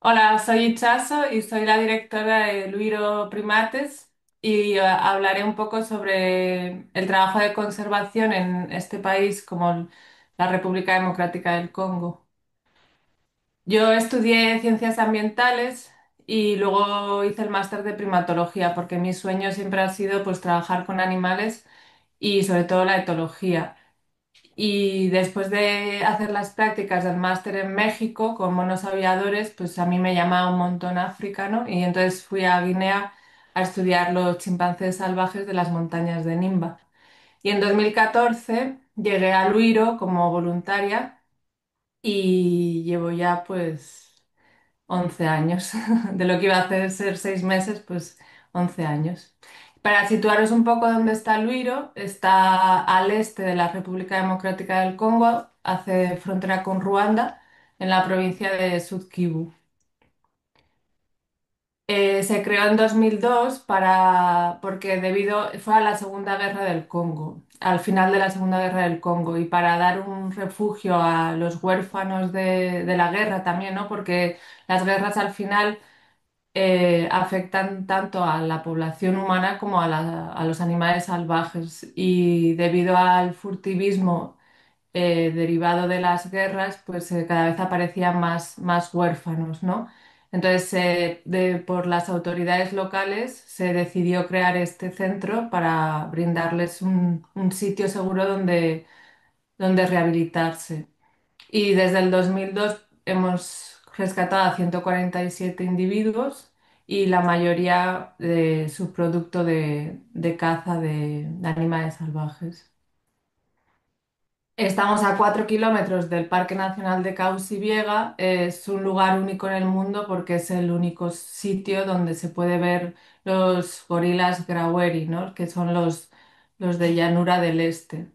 Hola, soy Itchaso y soy la directora de Luiro Primates y hablaré un poco sobre el trabajo de conservación en este país como la República Democrática del Congo. Yo estudié ciencias ambientales y luego hice el máster de primatología porque mi sueño siempre ha sido pues trabajar con animales y sobre todo la etología. Y después de hacer las prácticas del máster en México con monos aviadores, pues a mí me llamaba un montón África, ¿no? Y entonces fui a Guinea a estudiar los chimpancés salvajes de las montañas de Nimba. Y en 2014 llegué a Luiro como voluntaria y llevo ya pues 11 años. De lo que iba a hacer ser 6 meses, pues 11 años. Para situaros un poco dónde está Luiro, está al este de la República Democrática del Congo, hace frontera con Ruanda, en la provincia de Sud Kivu. Se creó en 2002 fue a la Segunda Guerra del Congo, al final de la Segunda Guerra del Congo, y para dar un refugio a los huérfanos de la guerra también, ¿no? Porque las guerras al final afectan tanto a la población humana como a los animales salvajes. Y debido al furtivismo derivado de las guerras, pues cada vez aparecían más huérfanos, ¿no? Entonces, por las autoridades locales se decidió crear este centro para brindarles un sitio seguro donde rehabilitarse. Y desde el 2002 hemos rescatado a 147 individuos y la mayoría de subproducto de caza de animales salvajes. Estamos a 4 kilómetros del Parque Nacional de Cauci-Viega. Es un lugar único en el mundo porque es el único sitio donde se puede ver los gorilas Graueri, ¿no? Que son los de llanura del este.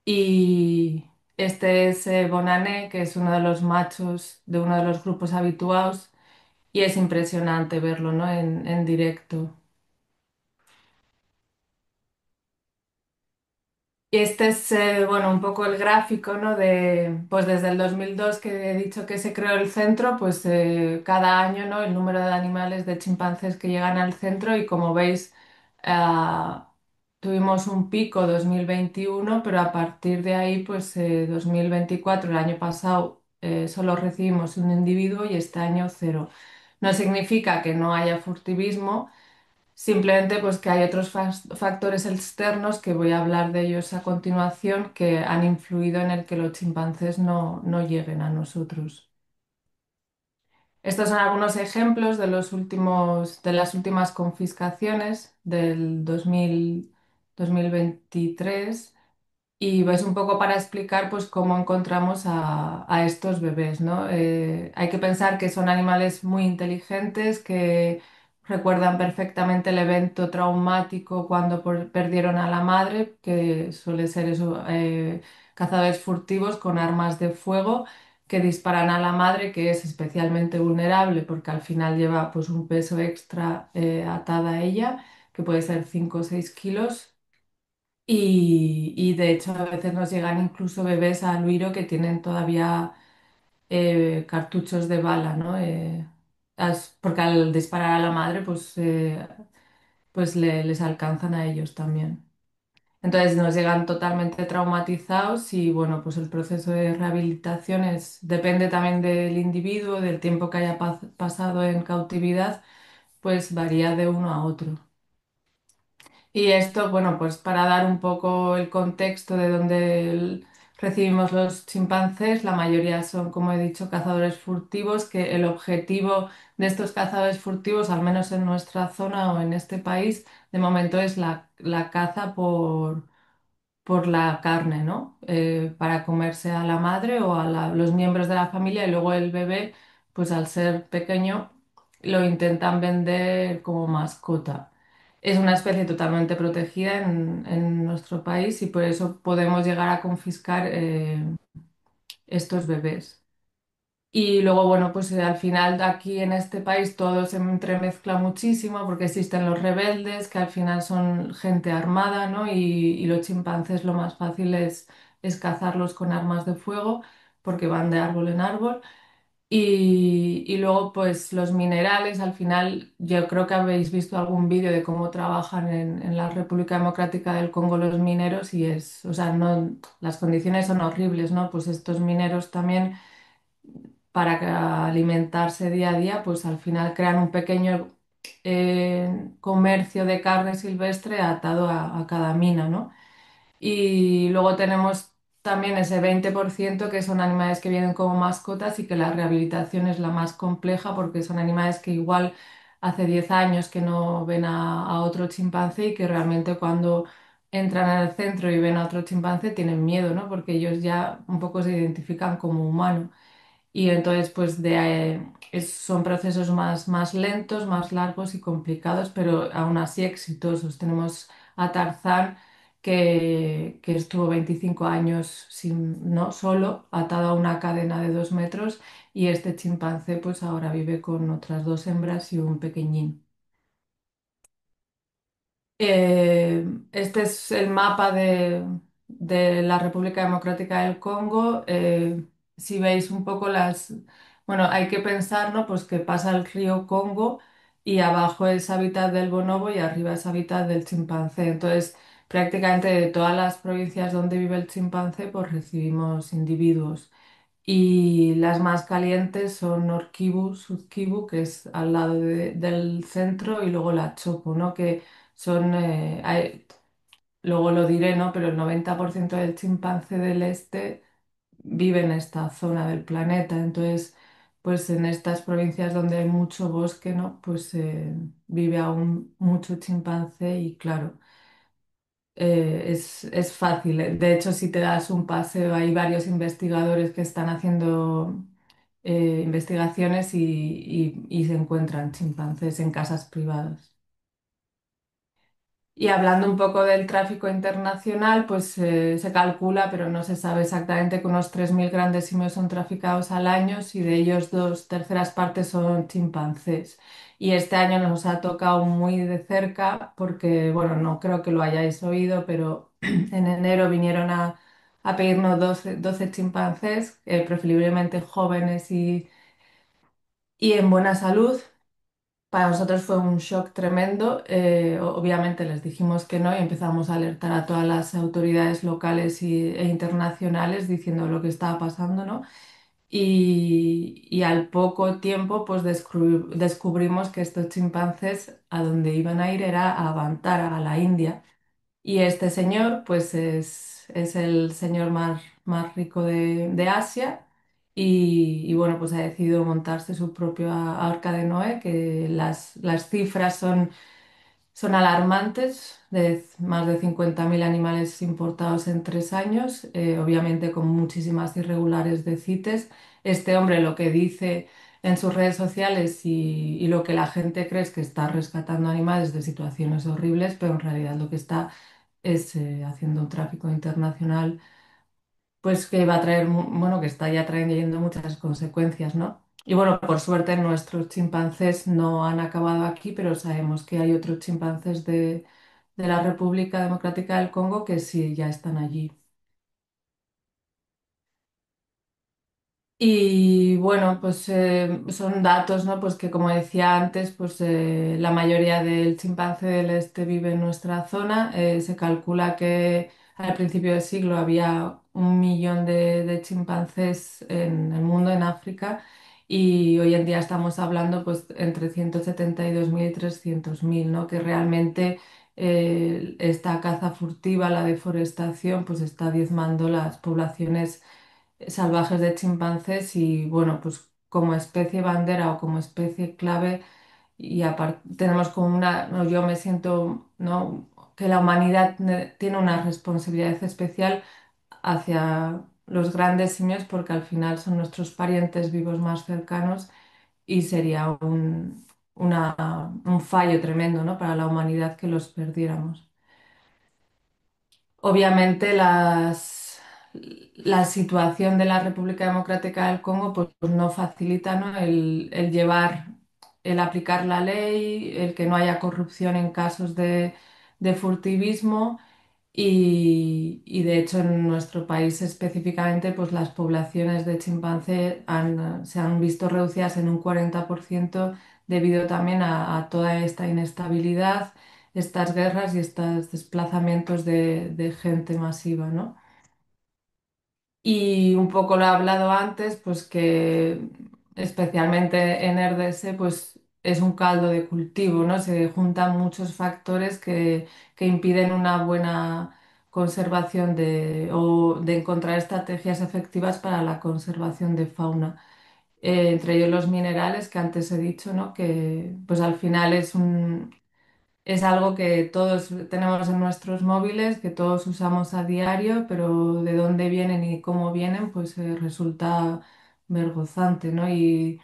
Y este es Bonané, que es uno de los machos de uno de los grupos habituados, y es impresionante verlo, ¿no? En directo. Y este es, bueno, un poco el gráfico, ¿no? Pues desde el 2002 que he dicho que se creó el centro, pues cada año, ¿no? El número de animales de chimpancés que llegan al centro y como veis, ah, tuvimos un pico 2021, pero a partir de ahí, pues 2024, el año pasado, solo recibimos un individuo y este año cero. No significa que no haya furtivismo. Simplemente pues que hay otros factores externos que voy a hablar de ellos a continuación que han influido en el que los chimpancés no lleguen a nosotros. Estos son algunos ejemplos de las últimas confiscaciones del 2023 y es un poco para explicar pues cómo encontramos a estos bebés, ¿no? Hay que pensar que son animales muy inteligentes que recuerdan perfectamente el evento traumático cuando perdieron a la madre, que suele ser eso, cazadores furtivos con armas de fuego que disparan a la madre, que es especialmente vulnerable porque al final lleva pues un peso extra atada a ella, que puede ser 5 o 6 kilos. Y de hecho a veces nos llegan incluso bebés al Luiro que tienen todavía cartuchos de bala, ¿no? Porque al disparar a la madre pues les alcanzan a ellos también. Entonces nos llegan totalmente traumatizados y bueno, pues el proceso de rehabilitación depende también del individuo, del tiempo que haya pasado en cautividad, pues varía de uno a otro. Y esto, bueno, pues para dar un poco el contexto de dónde recibimos los chimpancés, la mayoría son, como he dicho, cazadores furtivos, que el objetivo de estos cazadores furtivos, al menos en nuestra zona o en este país, de momento es la caza por la carne, ¿no? Para comerse a la madre o a los miembros de la familia y luego el bebé, pues al ser pequeño, lo intentan vender como mascota. Es una especie totalmente protegida en nuestro país y por eso podemos llegar a confiscar estos bebés. Y luego, bueno, pues al final aquí en este país todo se entremezcla muchísimo porque existen los rebeldes, que al final son gente armada, ¿no? Y los chimpancés lo más fácil es cazarlos con armas de fuego porque van de árbol en árbol. Y luego, pues los minerales, al final, yo creo que habéis visto algún vídeo de cómo trabajan en la República Democrática del Congo los mineros y es, o sea, no, las condiciones son horribles, ¿no? Pues estos mineros también, para alimentarse día a día, pues al final crean un pequeño comercio de carne silvestre atado a cada mina, ¿no? Y luego tenemos también ese 20% que son animales que vienen como mascotas y que la rehabilitación es la más compleja porque son animales que igual hace 10 años que no ven a otro chimpancé y que realmente cuando entran en el centro y ven a otro chimpancé tienen miedo, ¿no? Porque ellos ya un poco se identifican como humanos. Y entonces, pues son procesos más lentos, más largos y complicados, pero aún así exitosos. Tenemos a Tarzán, que estuvo 25 años no solo, atado a una cadena de 2 metros, y este chimpancé, pues ahora vive con otras dos hembras y un pequeñín. Este es el mapa de la República Democrática del Congo. Si veis un poco bueno, hay que pensar, ¿no? Pues que pasa el río Congo y abajo es hábitat del bonobo y arriba es hábitat del chimpancé. Entonces, prácticamente de todas las provincias donde vive el chimpancé, pues recibimos individuos. Y las más calientes son Nord Kivu, Sud Kivu, que es al lado del centro, y luego la Chopo, ¿no? Que luego lo diré, ¿no? Pero el 90% del chimpancé del este vive en esta zona del planeta. Entonces, pues en estas provincias donde hay mucho bosque, ¿no? Pues vive aún mucho chimpancé y claro, es fácil. De hecho, si te das un paseo, hay varios investigadores que están haciendo investigaciones y se encuentran chimpancés en casas privadas. Y hablando un poco del tráfico internacional, pues se calcula, pero no se sabe exactamente, que unos 3.000 grandes simios son traficados al año y de ellos dos terceras partes son chimpancés. Y este año nos ha tocado muy de cerca porque, bueno, no creo que lo hayáis oído, pero en enero vinieron a pedirnos 12 chimpancés, preferiblemente jóvenes y en buena salud. Para nosotros fue un shock tremendo. Obviamente les dijimos que no y empezamos a alertar a todas las autoridades locales e internacionales diciendo lo que estaba pasando, ¿no? Y al poco tiempo pues descubrimos que estos chimpancés a donde iban a ir era a Bantar, a la India. Y este señor, pues es el señor más rico de Asia y bueno, pues ha decidido montarse su propia arca de Noé, que las cifras son alarmantes, de más de 50.000 animales importados en 3 años, obviamente con muchísimas irregulares de CITES. Este hombre lo que dice en sus redes sociales y lo que la gente cree es que está rescatando animales de situaciones horribles, pero en realidad lo que está es haciendo un tráfico internacional, pues que va a traer, bueno, que está ya trayendo muchas consecuencias, ¿no? Y bueno, por suerte nuestros chimpancés no han acabado aquí, pero sabemos que hay otros chimpancés de la República Democrática del Congo que sí ya están allí. Y bueno, pues son datos, ¿no? Pues que como decía antes, pues la mayoría del chimpancé del este vive en nuestra zona. Se calcula que al principio del siglo había 1 millón de chimpancés en el mundo, en África, y hoy en día estamos hablando pues entre 172.000 y 300.000, ¿no? Que realmente esta caza furtiva, la deforestación, pues está diezmando las poblaciones salvajes de chimpancés y bueno, pues como especie bandera o como especie clave y aparte tenemos como no, yo me siento, ¿no? Que la humanidad tiene una responsabilidad especial hacia los grandes simios porque al final son nuestros parientes vivos más cercanos y sería un fallo tremendo, ¿no? Para la humanidad que los perdiéramos. Obviamente la situación de la República Democrática del Congo pues no facilita, ¿no? El aplicar la ley, el que no haya corrupción en casos de furtivismo Y de hecho en nuestro país específicamente, pues las poblaciones de chimpancé se han visto reducidas en un 40% debido también a toda esta inestabilidad, estas guerras y estos desplazamientos de gente masiva, ¿no? Y un poco lo he hablado antes, pues que especialmente en RDS, pues es un caldo de cultivo, ¿no? Se juntan muchos factores que impiden una buena conservación o de encontrar estrategias efectivas para la conservación de fauna. Entre ellos los minerales que antes he dicho, ¿no? Que pues al final es algo que todos tenemos en nuestros móviles, que todos usamos a diario, pero de dónde vienen y cómo vienen, pues resulta vergonzante, ¿no? Y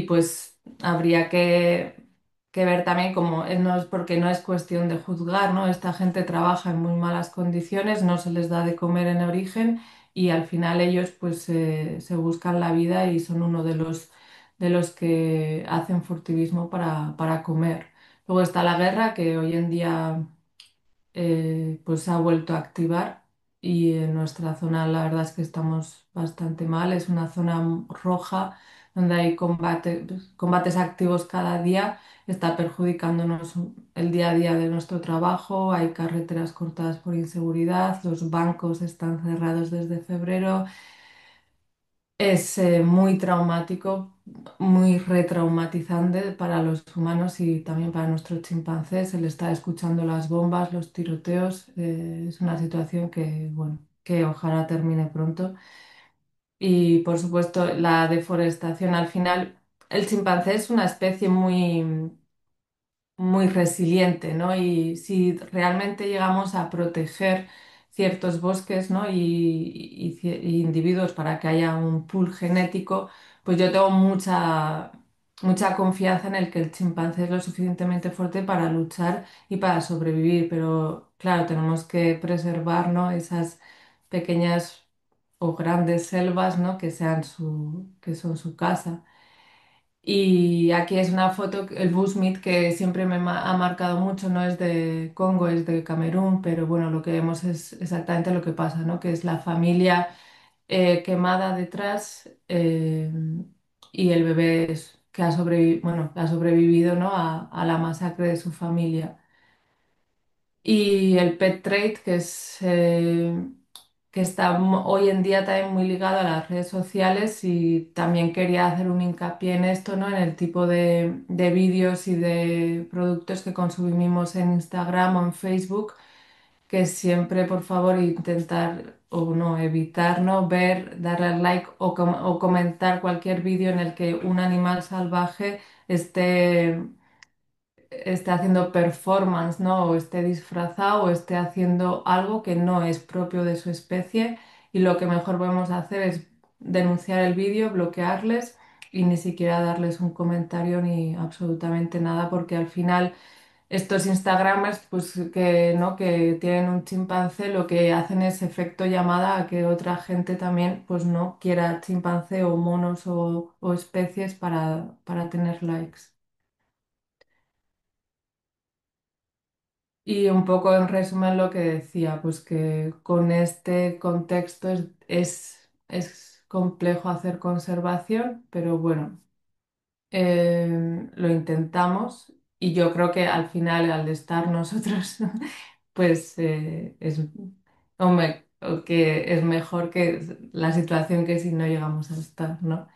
pues habría que ver también cómo, no es porque no es cuestión de juzgar, ¿no? Esta gente trabaja en muy malas condiciones, no se les da de comer en origen y al final ellos pues se buscan la vida y son uno de los que hacen furtivismo para comer. Luego está la guerra, que hoy en día pues se ha vuelto a activar y en nuestra zona la verdad es que estamos bastante mal. Es una zona roja donde hay combates activos cada día. Está perjudicándonos el día a día de nuestro trabajo. Hay carreteras cortadas por inseguridad. Los bancos están cerrados desde febrero. Es muy traumático, muy retraumatizante para los humanos y también para nuestros chimpancés. El estar escuchando las bombas, los tiroteos, es una situación que, bueno, que ojalá termine pronto. Y por supuesto, la deforestación. Al final, el chimpancé es una especie muy resiliente, ¿no? Y si realmente llegamos a proteger ciertos bosques, ¿no? Y individuos para que haya un pool genético, pues yo tengo mucha confianza en el que el chimpancé es lo suficientemente fuerte para luchar y para sobrevivir, pero claro, tenemos que preservar, ¿no? Esas pequeñas o grandes selvas, ¿no? Que son su casa. Y aquí es una foto, el bushmeat que siempre ha marcado mucho, no es de Congo, es de Camerún, pero bueno, lo que vemos es exactamente lo que pasa, ¿no? Que es la familia quemada detrás y el bebé que bueno, que ha sobrevivido, ¿no? A la masacre de su familia. Y el pet trade, que está hoy en día también muy ligado a las redes sociales y también quería hacer un hincapié en esto, ¿no? En el tipo de vídeos y de productos que consumimos en Instagram o en Facebook, que siempre, por favor, intentar o no, evitar, ¿no? Ver, darle al like o comentar cualquier vídeo en el que un animal salvaje esté haciendo performance, ¿no? O esté disfrazado o esté haciendo algo que no es propio de su especie y lo que mejor podemos hacer es denunciar el vídeo, bloquearles y ni siquiera darles un comentario ni absolutamente nada porque al final estos Instagramers pues que, ¿no? que tienen un chimpancé lo que hacen es efecto llamada a que otra gente también pues no quiera chimpancé o monos o especies para tener likes. Y un poco en resumen lo que decía, pues que con este contexto es complejo hacer conservación, pero bueno, lo intentamos y yo creo que al final al estar nosotros, pues hombre, o que es mejor que la situación que si no llegamos a estar, ¿no?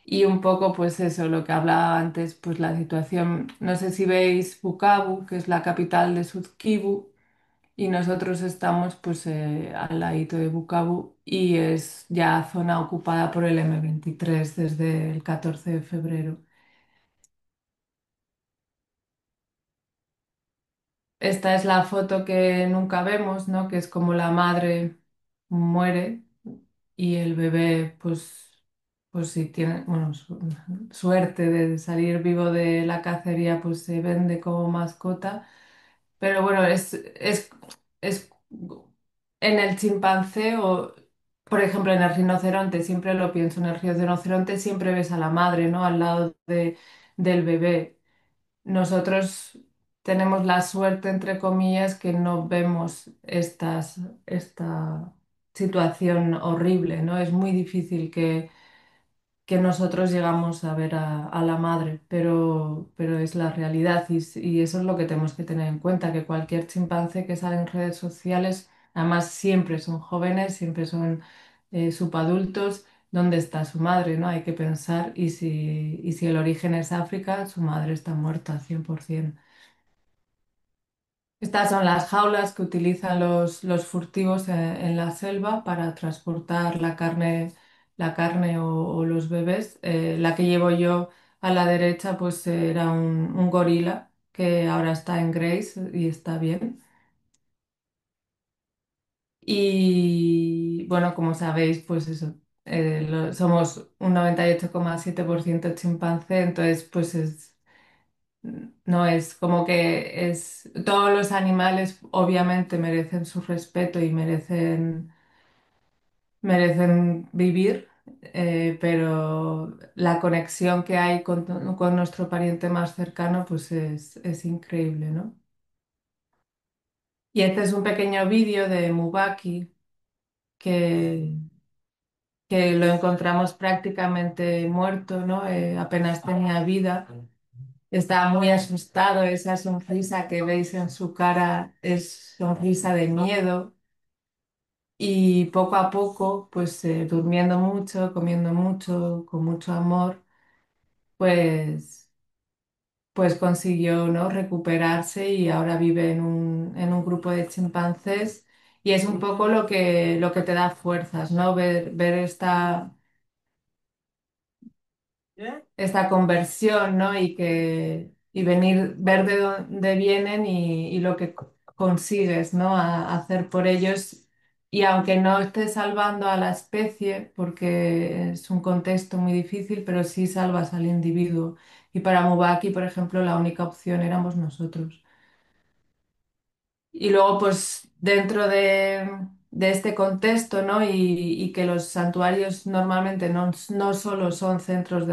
Y un poco, pues eso, lo que hablaba antes, pues la situación, no sé si veis Bukavu, que es la capital de Sud Kivu, y nosotros estamos pues al ladito de Bukavu y es ya zona ocupada por el M23 desde el 14 de febrero. Esta es la foto que nunca vemos, ¿no? Que es como la madre muere y el bebé pues si tiene, bueno, suerte de salir vivo de la cacería, pues se vende como mascota. Pero bueno, es en el chimpancé o, por ejemplo, en el rinoceronte, siempre lo pienso, en el rinoceronte siempre ves a la madre, ¿no? Al lado del bebé. Nosotros tenemos la suerte, entre comillas, que no vemos esta situación horrible, ¿no? Es muy difícil que nosotros llegamos a ver a la madre, pero es la realidad y eso es lo que tenemos que tener en cuenta, que cualquier chimpancé que sale en redes sociales, además siempre son jóvenes, siempre son subadultos, ¿dónde está su madre, no? Hay que pensar y si el origen es África, su madre está muerta 100%. Estas son las jaulas que utilizan los furtivos en la selva para transportar la carne o los bebés. La que llevo yo a la derecha, pues era un gorila que ahora está en Grace y está bien. Y bueno, como sabéis, pues eso, somos un 98,7% chimpancé, entonces pues no es como que es, todos los animales obviamente merecen su respeto y merecen vivir, pero la conexión que hay con nuestro pariente más cercano pues es increíble, ¿no? Y este es un pequeño vídeo de Mubaki que, que lo encontramos prácticamente muerto, ¿no? Apenas tenía vida. Estaba muy asustado, esa sonrisa que veis en su cara es sonrisa de miedo y poco a poco, pues durmiendo mucho, comiendo mucho, con mucho amor, pues, pues consiguió, ¿no? recuperarse y ahora vive en un grupo de chimpancés y es un poco lo que te da fuerzas, ¿no? Ver esta conversión, ¿no? Y venir, ver de dónde vienen y lo que consigues, ¿no? Hacer por ellos. Y aunque no estés salvando a la especie, porque es un contexto muy difícil, pero sí salvas al individuo. Y para Mubaki, por ejemplo, la única opción éramos nosotros. Y luego, pues dentro de este contexto, ¿no? Y que los santuarios normalmente no solo son centros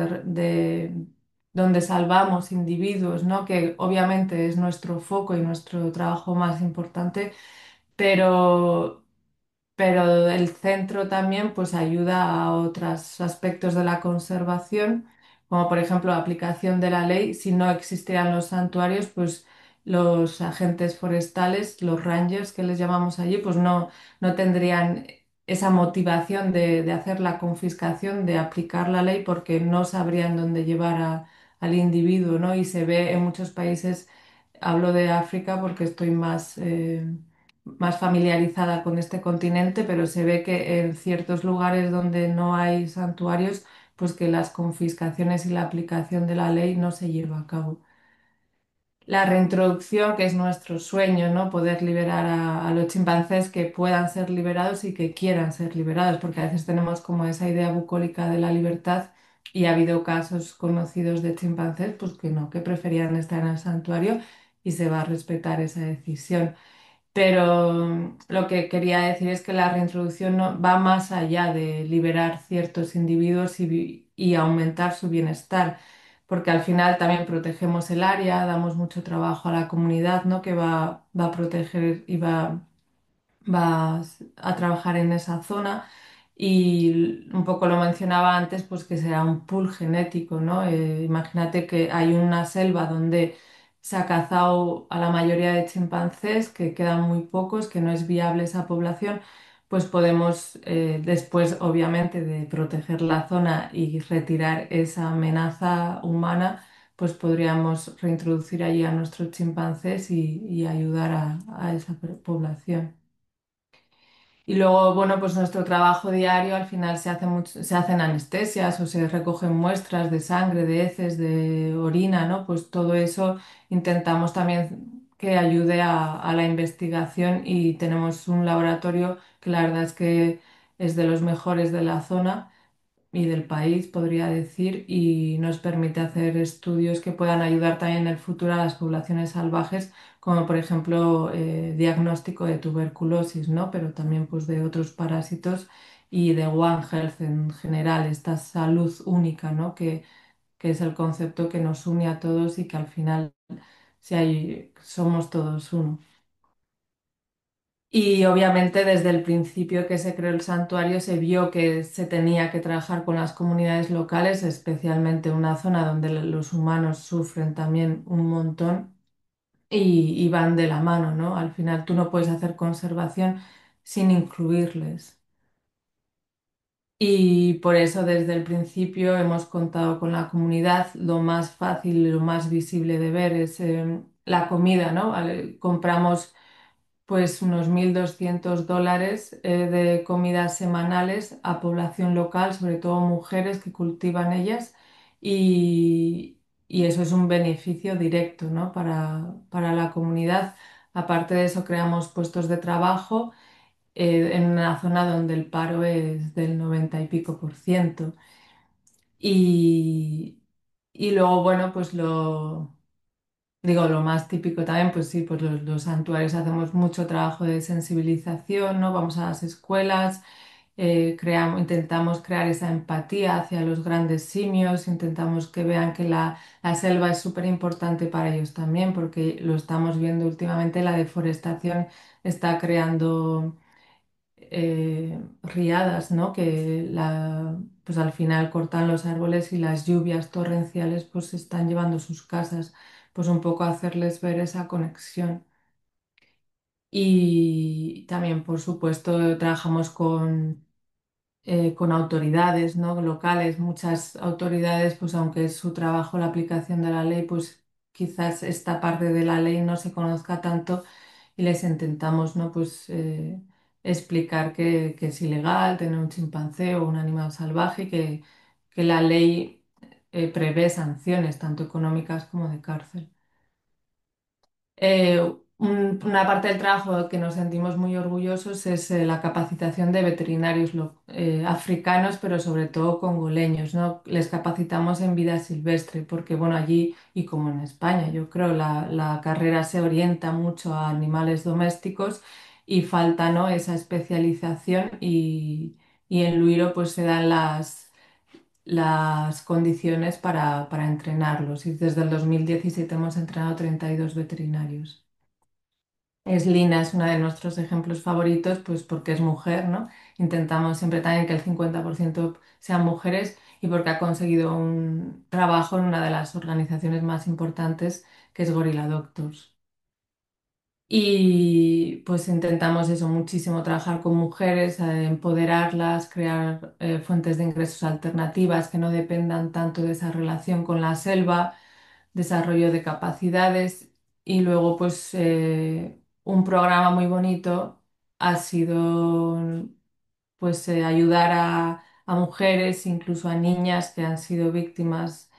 donde salvamos individuos, ¿no? Que obviamente es nuestro foco y nuestro trabajo más importante, pero pero el centro también pues ayuda a otros aspectos de la conservación, como por ejemplo la aplicación de la ley. Si no existieran los santuarios, pues los agentes forestales, los rangers que les llamamos allí, pues no tendrían esa motivación de hacer la confiscación, de aplicar la ley, porque no sabrían dónde llevar al individuo, ¿no? Y se ve en muchos países, hablo de África porque estoy más familiarizada con este continente, pero se ve que en ciertos lugares donde no hay santuarios, pues que las confiscaciones y la aplicación de la ley no se lleva a cabo. La reintroducción, que es nuestro sueño, ¿no? Poder liberar a los chimpancés que puedan ser liberados y que quieran ser liberados, porque a veces tenemos como esa idea bucólica de la libertad y ha habido casos conocidos de chimpancés, pues que no, que preferían estar en el santuario y se va a respetar esa decisión. Pero lo que quería decir es que la reintroducción va más allá de liberar ciertos individuos y aumentar su bienestar, porque al final también protegemos el área, damos mucho trabajo a la comunidad, ¿no? que va a proteger y vas a trabajar en esa zona y un poco lo mencionaba antes, pues que será un pool genético, ¿no? Imagínate que hay una selva donde se ha cazado a la mayoría de chimpancés, que quedan muy pocos, que no es viable esa población, pues podemos después, obviamente, de proteger la zona y retirar esa amenaza humana, pues podríamos reintroducir allí a nuestros chimpancés y ayudar a esa población. Y luego, bueno, pues nuestro trabajo diario al final se hacen anestesias o se recogen muestras de sangre, de heces, de orina, ¿no? Pues todo eso intentamos también que ayude a la investigación y tenemos un laboratorio que la verdad es que es de los mejores de la zona y del país, podría decir, y nos permite hacer estudios que puedan ayudar también en el futuro a las poblaciones salvajes, como por ejemplo diagnóstico de tuberculosis, ¿no? Pero también pues de otros parásitos y de One Health en general, esta salud única, ¿no? Que es el concepto que nos une a todos y que al final si hay, somos todos uno. Y obviamente desde el principio que se creó el santuario se vio que se tenía que trabajar con las comunidades locales, especialmente una zona donde los humanos sufren también un montón y van de la mano, ¿no? Al final tú no puedes hacer conservación sin incluirles. Y por eso desde el principio hemos contado con la comunidad. Lo más fácil y lo más visible de ver es la comida, ¿no? Compramos pues unos $1.200 de comidas semanales a población local, sobre todo mujeres que cultivan ellas, y, y eso es un beneficio directo, ¿no? Para la comunidad. Aparte de eso, creamos puestos de trabajo en una zona donde el paro es del 90 y pico por ciento. Y, y luego, bueno, pues lo... Digo, lo más típico también, pues sí, pues los santuarios hacemos mucho trabajo de sensibilización, ¿no? Vamos a las escuelas, intentamos crear esa empatía hacia los grandes simios, intentamos que vean que la selva es súper importante para ellos también, porque lo estamos viendo últimamente, la deforestación está creando riadas, ¿no? Pues al final cortan los árboles y las lluvias torrenciales pues se están llevando sus casas, pues un poco hacerles ver esa conexión. Y también, por supuesto, trabajamos con autoridades, ¿no? Locales, muchas autoridades, pues aunque es su trabajo la aplicación de la ley, pues quizás esta parte de la ley no se conozca tanto y les intentamos, ¿no? Pues explicar que es ilegal tener un chimpancé o un animal salvaje y que la ley prevé sanciones tanto económicas como de cárcel. Eh, una parte del trabajo que nos sentimos muy orgullosos es la capacitación de veterinarios africanos, pero sobre todo congoleños, ¿no? Les capacitamos en vida silvestre, porque bueno, allí y como en España, yo creo la carrera se orienta mucho a animales domésticos y falta, ¿no? Esa especialización y en Luiro pues se dan las condiciones para entrenarlos y desde el 2017 hemos entrenado 32 veterinarios. Es Lina, es una de nuestros ejemplos favoritos, pues porque es mujer, ¿no? Intentamos siempre también que el 50% sean mujeres y porque ha conseguido un trabajo en una de las organizaciones más importantes, que es Gorilla Doctors. Y pues intentamos eso muchísimo, trabajar con mujeres, empoderarlas, crear fuentes de ingresos alternativas que no dependan tanto de esa relación con la selva, desarrollo de capacidades y luego pues un programa muy bonito ha sido pues ayudar a mujeres, incluso a niñas que han sido víctimas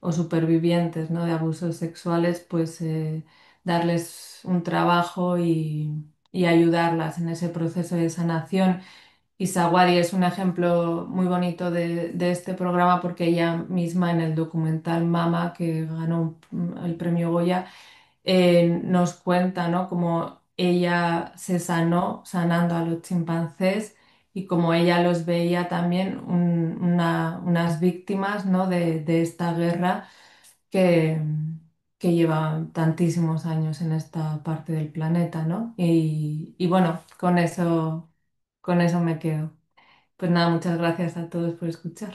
o supervivientes, ¿no? de abusos sexuales, pues darles un trabajo y ayudarlas en ese proceso de sanación. Y Sawadi es un ejemplo muy bonito de este programa porque ella misma en el documental Mama, que ganó el premio Goya, nos cuenta, ¿no? cómo ella se sanó sanando a los chimpancés y cómo ella los veía también unas víctimas, ¿no? de esta guerra que, que lleva tantísimos años en esta parte del planeta, ¿no? Y bueno, con eso me quedo. Pues nada, muchas gracias a todos por escuchar.